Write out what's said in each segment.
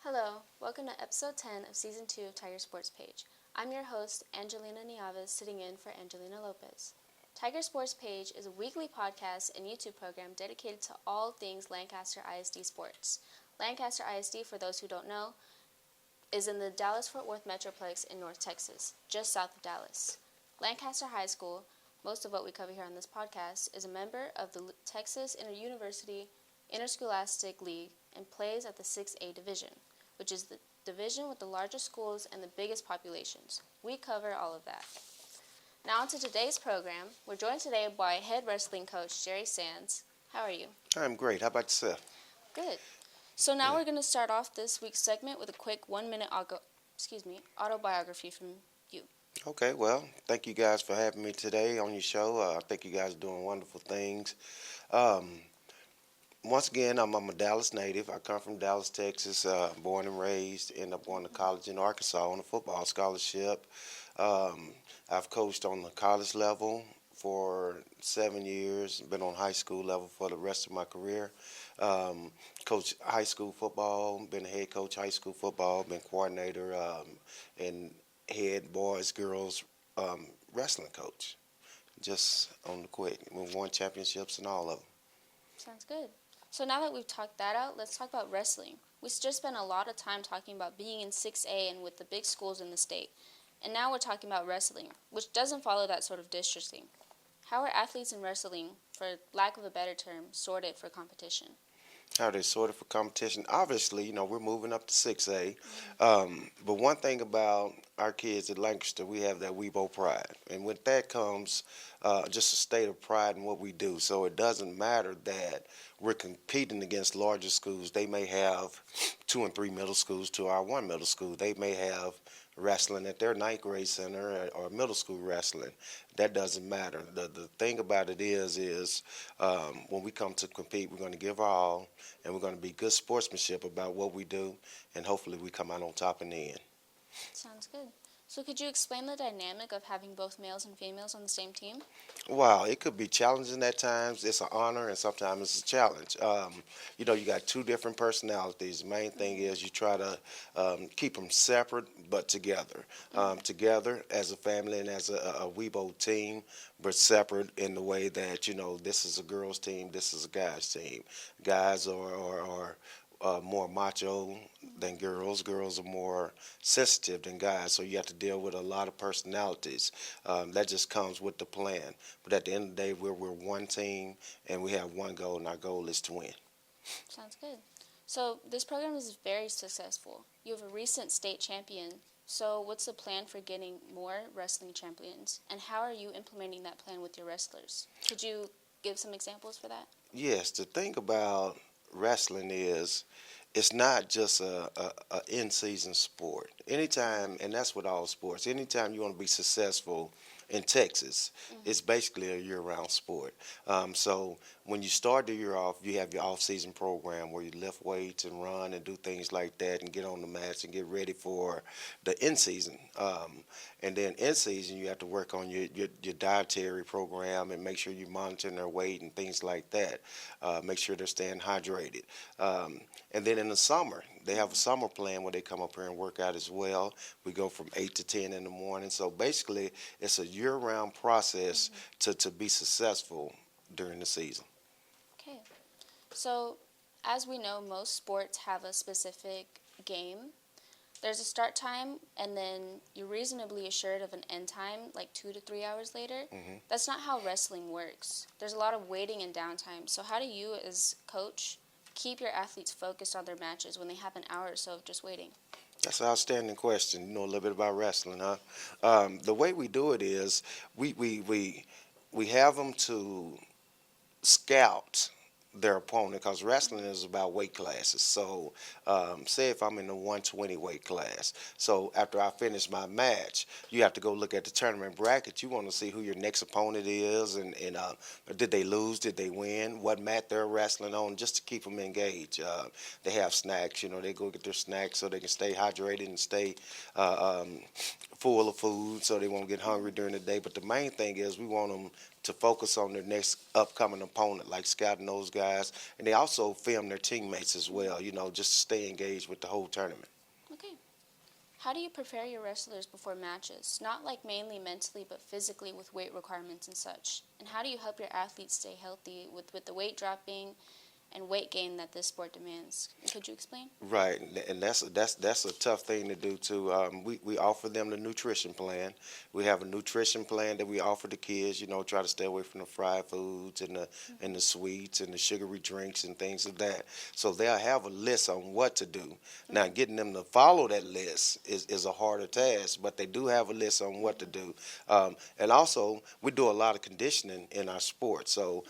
Hello, welcome to episode 10 of season 2 of Tiger Sports Page. I'm your host, Angelina Niavez, sitting in for Angelina Lopez. Tiger Sports Page is a weekly podcast and YouTube program dedicated to all things Lancaster ISD sports. Lancaster ISD, for those who don't know, is in the Dallas-Fort Worth Metroplex in North Texas, just south of Dallas. Lancaster High School, most of what we cover here on this podcast, is a member of the Texas Inter-University Interscholastic League and plays at the 6A division, which is the division with the largest schools and the biggest populations. We cover all of that. Now on to today's program. We're joined today by head wrestling coach Jerry Sands. How are you? I'm great. How about yourself? Good. So now we're going to start off this week's segment with a quick 1-minute autobiography from you. Okay, well, thank you guys for having me today on your show. I think you guys are doing wonderful things. Once again, I'm a Dallas native. I come from Dallas, Texas, born and raised. Ended up going to college in Arkansas on a football scholarship. I've coached on the college level for 7 years. Been on high school level for the rest of my career. Coached high school football. Been head coach high school football. Been coordinator and head boys, girls wrestling coach. Just on the quick. We won championships and all of them. Sounds good. So now that we've talked that out, let's talk about wrestling. We just spent a lot of time talking about being in 6A and with the big schools in the state. And now we're talking about wrestling, which doesn't follow that sort of districting. How are athletes in wrestling, for lack of a better term, sorted for competition? How they sorted for competition? Obviously, we're moving up to 6A. But one thing about our kids at Lancaster, we have that Weibo pride. And with that comes just a state of pride in what we do. So it doesn't matter that we're competing against larger schools. They may have 2 and 3 middle schools to our 1 middle school. They may have wrestling at their 9th grade center or middle school wrestling. That doesn't matter. The thing about it is when we come to compete, we're going to give our all, and we're going to be good sportsmanship about what we do, and hopefully we come out on top in the end. Sounds good. So could you explain the dynamic of having both males and females on the same team? Wow, it could be challenging at times. It's an honor, and sometimes it's a challenge. You got 2 different personalities. The main thing is you try to keep them separate but together. Together as a family and as a Weibo team, but separate in the way that, this is a girls' team, this is a guys' team. Guys are more macho than girls. Girls are more sensitive than guys, so you have to deal with a lot of personalities. That just comes with the plan. But at the end of the day, we're one team, and we have one goal, and our goal is to win. Sounds good. So this program is very successful. You have a recent state champion. So what's the plan for getting more wrestling champions, and how are you implementing that plan with your wrestlers? Could you give some examples for that? Yes, the thing about wrestling is it's not just a in-season sport. Anytime, and that's with all sports, anytime you want to be successful in Texas, it's basically a year-round sport. So when you start the year off, you have your off-season program where you lift weights and run and do things like that and get on the mats and get ready for the in-season. And then in-season, you have to work on your dietary program and make sure you're monitoring their weight and things like that. Make sure they're staying hydrated. And then in the summer, they have a summer plan where they come up here and work out as well. We go from 8 to 10 in the morning. So basically, it's a year-round process to be successful during the season. Okay. So as we know, most sports have a specific game. There's a start time, and then you're reasonably assured of an end time, like 2 to 3 hours later. That's not how wrestling works. There's a lot of waiting and downtime. So how do you, as coach, keep your athletes focused on their matches when they have an hour or so of just waiting? That's an outstanding question. You know a little bit about wrestling, huh? The way we do it is we have them to scout their opponent, because wrestling is about weight classes. So say if I'm in the 120 weight class, so after I finish my match, you have to go look at the tournament bracket. You want to see who your next opponent is, and did they lose, did they win, what mat they're wrestling on, just to keep them engaged. They have snacks, they go get their snacks so they can stay hydrated and stay full of food so they won't get hungry during the day. But the main thing is we want them to focus on their next upcoming opponent, like scouting those guys. And they also film their teammates as well, just to stay engaged with the whole tournament. Okay. How do you prepare your wrestlers before matches? Not like mainly mentally, but physically with weight requirements and such. And how do you help your athletes stay healthy with the weight dropping and weight gain that this sport demands? Could you explain? Right, and that's a tough thing to do too. We offer them the nutrition plan. We have a nutrition plan that we offer the kids. Try to stay away from the fried foods and the sweets and the sugary drinks and things of that. So they'll have a list on what to do. Now, getting them to follow that list is a harder task, but they do have a list on what to do. And also, we do a lot of conditioning in our sport. So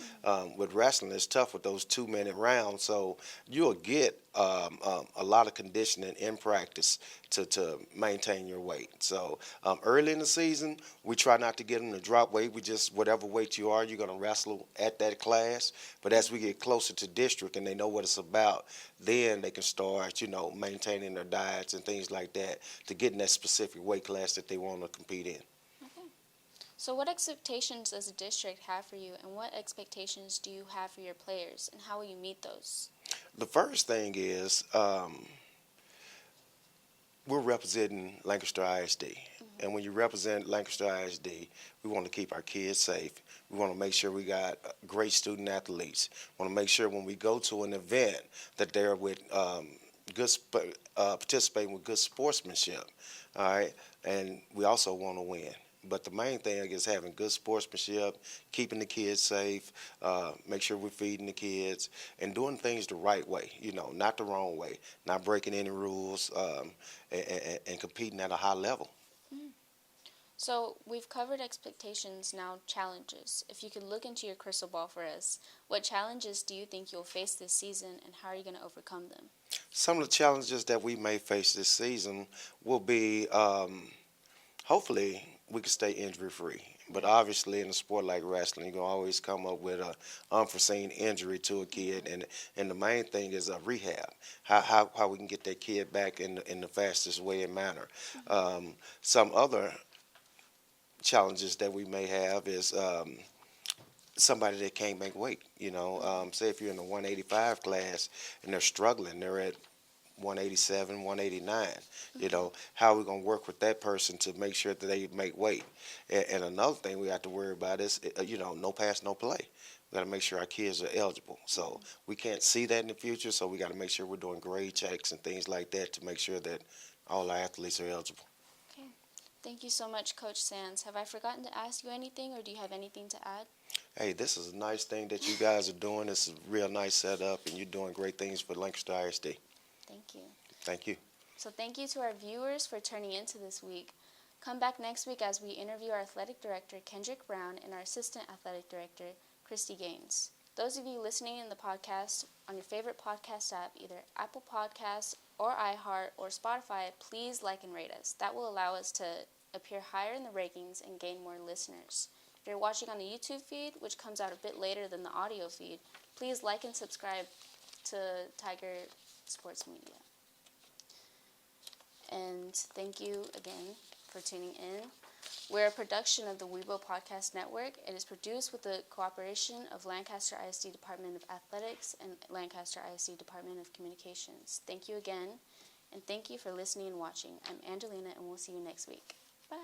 with wrestling, it's tough with those 2-minute rounds. So you'll get a lot of conditioning in practice to maintain your weight. So early in the season, we try not to get them to drop weight. We just, whatever weight you are, you're going to wrestle at that class. But as we get closer to district and they know what it's about, then they can start, maintaining their diets and things like that to get in that specific weight class that they want to compete in. Okay. So what expectations does the district have for you, and what expectations do you have for your players, and how will you meet those? The first thing is we're representing Lancaster ISD. And when you represent Lancaster ISD, we want to keep our kids safe. We want to make sure we got great student athletes. We want to make sure when we go to an event that they're with participating with good sportsmanship. All right, and we also want to win. But the main thing is having good sportsmanship, keeping the kids safe, make sure we're feeding the kids, and doing things the right way, not the wrong way, not breaking any rules, and competing at a high level. So we've covered expectations, now challenges. If you could look into your crystal ball for us, what challenges do you think you'll face this season, and how are you going to overcome them? Some of the challenges that we may face this season will be, hopefully, we can stay injury-free. But obviously, in a sport like wrestling, you're going to always come up with an unforeseen injury to a kid. And the main thing is rehab, how we can get that kid back in the fastest way and manner. Some other challenges that we may have is somebody that can't make weight. Say if you're in the 185 class and they're struggling, they're at 187, 189. How are we going to work with that person to make sure that they make weight? And another thing we have to worry about is, no pass, no play. We got to make sure our kids are eligible. So we can't see that in the future, so we got to make sure we're doing grade checks and things like that to make sure that all our athletes are eligible. Okay. Thank you so much, Coach Sands. Have I forgotten to ask you anything, or do you have anything to add? Hey, this is a nice thing that you guys are doing. It's a real nice setup, and you're doing great things for Lancaster ISD. Thank you. Thank you. So thank you to our viewers for tuning into this week. Come back next week as we interview our athletic director, Kendrick Brown, and our assistant athletic director, Christy Gaines. Those of you listening in the podcast on your favorite podcast app, either Apple Podcasts or iHeart or Spotify, please like and rate us. That will allow us to appear higher in the rankings and gain more listeners. If you're watching on the YouTube feed, which comes out a bit later than the audio feed, please like and subscribe to Tiger Sports Media. And thank you again for tuning in. We're a production of the Weibo Podcast Network. It is produced with the cooperation of Lancaster ISD Department of Athletics and Lancaster ISD Department of Communications. Thank you again, and thank you for listening and watching. I'm Angelina, and we'll see you next week. Bye.